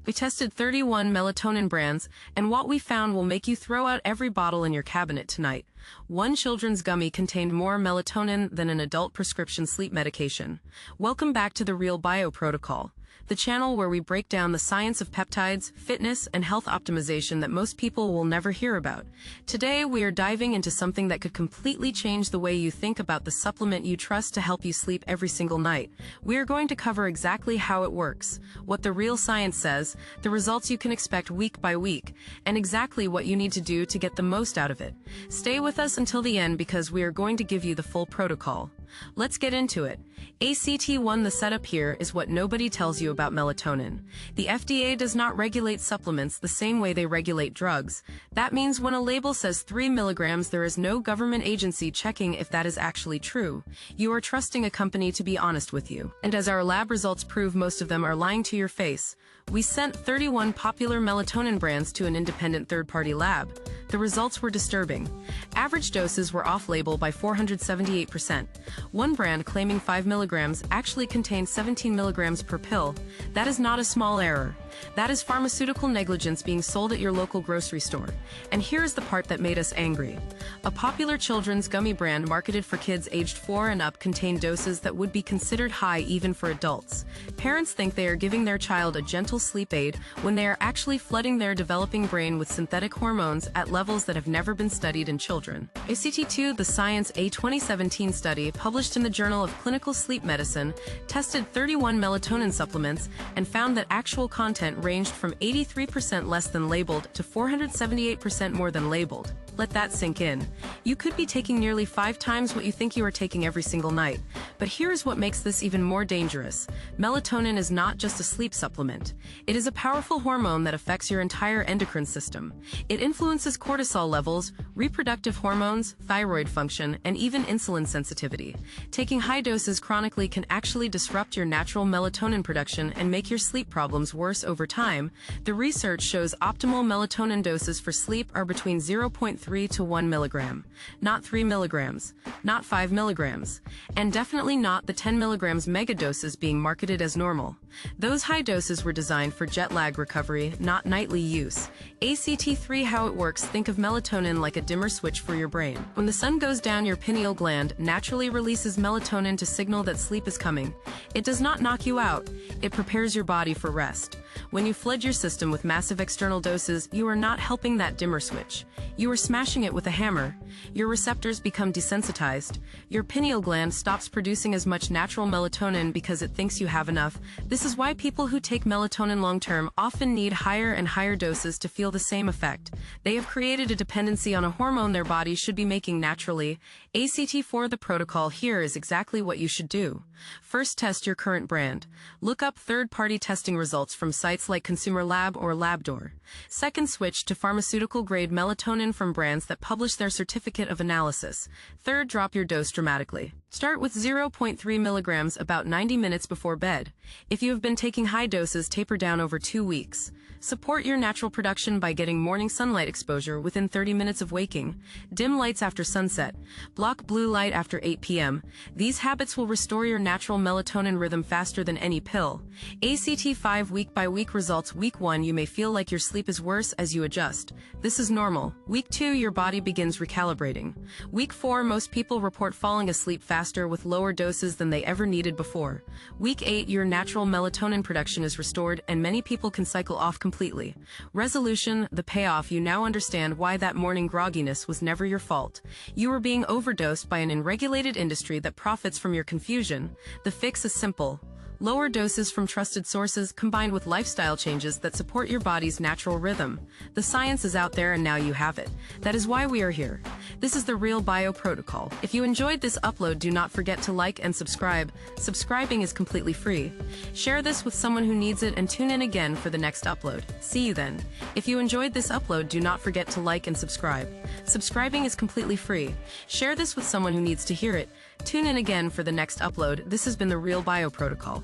We tested 31 melatonin brands, and what we found will make you throw out every bottle in your cabinet tonight. One children's gummy contained more melatonin than an adult prescription sleep medication. Welcome back to the Real Bio Protocol, the channel where we break down the science of peptides, fitness, and health optimization that most people will never hear about. Today, we are diving into something that could completely change the way you think about the supplement you trust to help you sleep every single night. We are going to cover exactly how it works, what the real science says, the results you can expect week by week, and exactly what you need to do to get the most out of it. Stay with us until the end because we are going to give you the full protocol. Let's get into it. ACT1. The setup here is what nobody tells you about melatonin. The FDA does not regulate supplements the same way they regulate drugs. That means when a label says 3 milligrams, there is no government agency checking if that is actually true. You are trusting a company to be honest with you. And as our lab results prove, most of them are lying to your face. We sent 31 popular melatonin brands to an independent third-party lab. The results were disturbing. Average doses were off-label by 478%. One brand claiming 5 milligrams actually contained 17 milligrams per pill. That is not a small error. That is pharmaceutical negligence being sold at your local grocery store. And here's the part that made us angry. A popular children's gummy brand marketed for kids aged 4 and up contained doses that would be considered high even for adults. Parents think they are giving their child a gentle sleep aid when they are actually flooding their developing brain with synthetic hormones at levels that have never been studied in children. ACT2. The Science, a 2017 study published in the Journal of Clinical Sleep Medicine, tested 31 melatonin supplements and found that actual content ranged from 83% less than labeled to 478% more than labeled. Let that sink in. You could be taking nearly 5 times what you think you are taking every single night. But here's what makes this even more dangerous. Melatonin is not just a sleep supplement. It is a powerful hormone that affects your entire endocrine system. It influences cortisol levels, reproductive hormones, thyroid function, and even insulin sensitivity. Taking high doses chronically can actually disrupt your natural melatonin production and make your sleep problems worse over time. The research shows optimal melatonin doses for sleep are between 0.3 to 1 milligram, not 3 milligrams, not 5 milligrams, and definitely not the 10 milligrams mega doses being marketed as normal. Those high doses were designed for jet lag recovery, not nightly use. ACT3. How it works. Think of melatonin like a dimmer switch for your brain. When the sun goes down, your pineal gland naturally releases melatonin to signal that sleep is coming. It does not knock you out. It prepares your body for rest. When you flood your system with massive external doses, you are not helping that dimmer switch. You are smashing it with a hammer. Your receptors become desensitized. Your pineal gland stops producing as much natural melatonin because it thinks you have enough. This is why people who take melatonin long-term often need higher and higher doses to feel the same effect. They have created a dependency on a hormone their body should be making naturally. ACT4. The protocol here is exactly what you should do. First, test your current brand. Look up third-party testing results from sites like Consumer Lab or Labdoor. Second, switch to pharmaceutical-grade melatonin from brands that publish their certificate of analysis. Third, drop your dose dramatically. Start with 0.3 milligrams about 90 minutes before bed. If you have been taking high doses, taper down over 2 weeks. Support your natural production by getting morning sunlight exposure within 30 minutes of waking. Dim lights after sunset. Block blue light after 8 p.m. These habits will restore your natural melatonin rhythm faster than any pill. ACT5. Week by week results. Week 1, you may feel like your sleep is worse as you adjust. This is normal. Week 2, your body begins recalibrating. Week 4, most people report falling asleep faster with lower doses than they ever needed before. Week 8, your natural melatonin production is restored and many people can cycle off completely. Resolution. The payoff. You now understand why that morning grogginess was never your fault. You were being overdosed by an unregulated industry that profits from your confusion. The fix is simple. Lower doses from trusted sources combined with lifestyle changes that support your body's natural rhythm. The science is out there and now you have it. That is why we are here. This is the Real Bio Protocol. If you enjoyed this upload, do not forget to like and subscribe. Subscribing is completely free. Share this with someone who needs it and tune in again for the next upload. See you then. If you enjoyed this upload, do not forget to like and subscribe. Subscribing is completely free. Share this with someone who needs to hear it. Tune in again for the next upload. This has been the Real Bio Protocol.